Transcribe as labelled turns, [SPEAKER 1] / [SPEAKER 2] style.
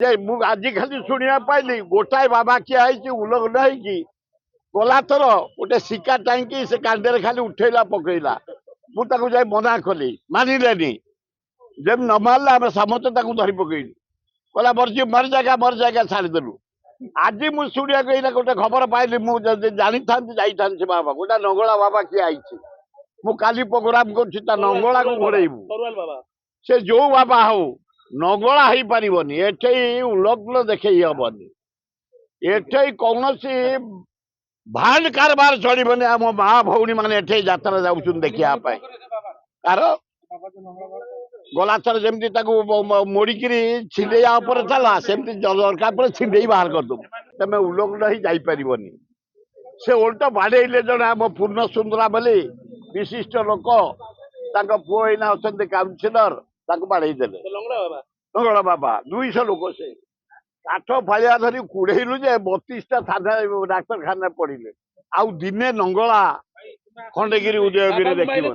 [SPEAKER 1] आज खाली शुणा पाइली गोटाए बाबा किए आई उलगना गला थर गोटे शिका टांगी से कांदे खाली उठेला पकईला मुझे मना कली मानिलेनी जब न मारला आम समस्ते धरी पकईलु कहला मर जाएगा छाड़देलु आज मुझे शुणा गोटे खबर पाइली मुझे जानी था से बाबा गोटे नंगला बाबा किए आई मु काली प्रोग्राम कर नंगला को घोड़ेबू से जो बाबा हो नगला हो पारनी एठे उलग्न देखे हेबनी एठे कौन भांड कारबार चलबनी आम माँ भौणी मैंने एठे यात्रा जाऊँ देखा कार गला थर जमी मोड़िकी छिंडेया चला सेमती दरकार छिंडे बाहर करदे तुम उलग्न ही जापरनी से ओल्ट बाड़े जड़े आम पूर्ण सुंदरा बोली विशिष्ट लोक पुओ एना अच्छा काउनसिलर बाड़े देले नंगला बाबा 200 लोक से काठ फाड़िया धरी कुड़ेलु 32टा थाना डाक्तरखाना पड़े आउ दिने नंगला खंडगिरी उदयगिरी देखिए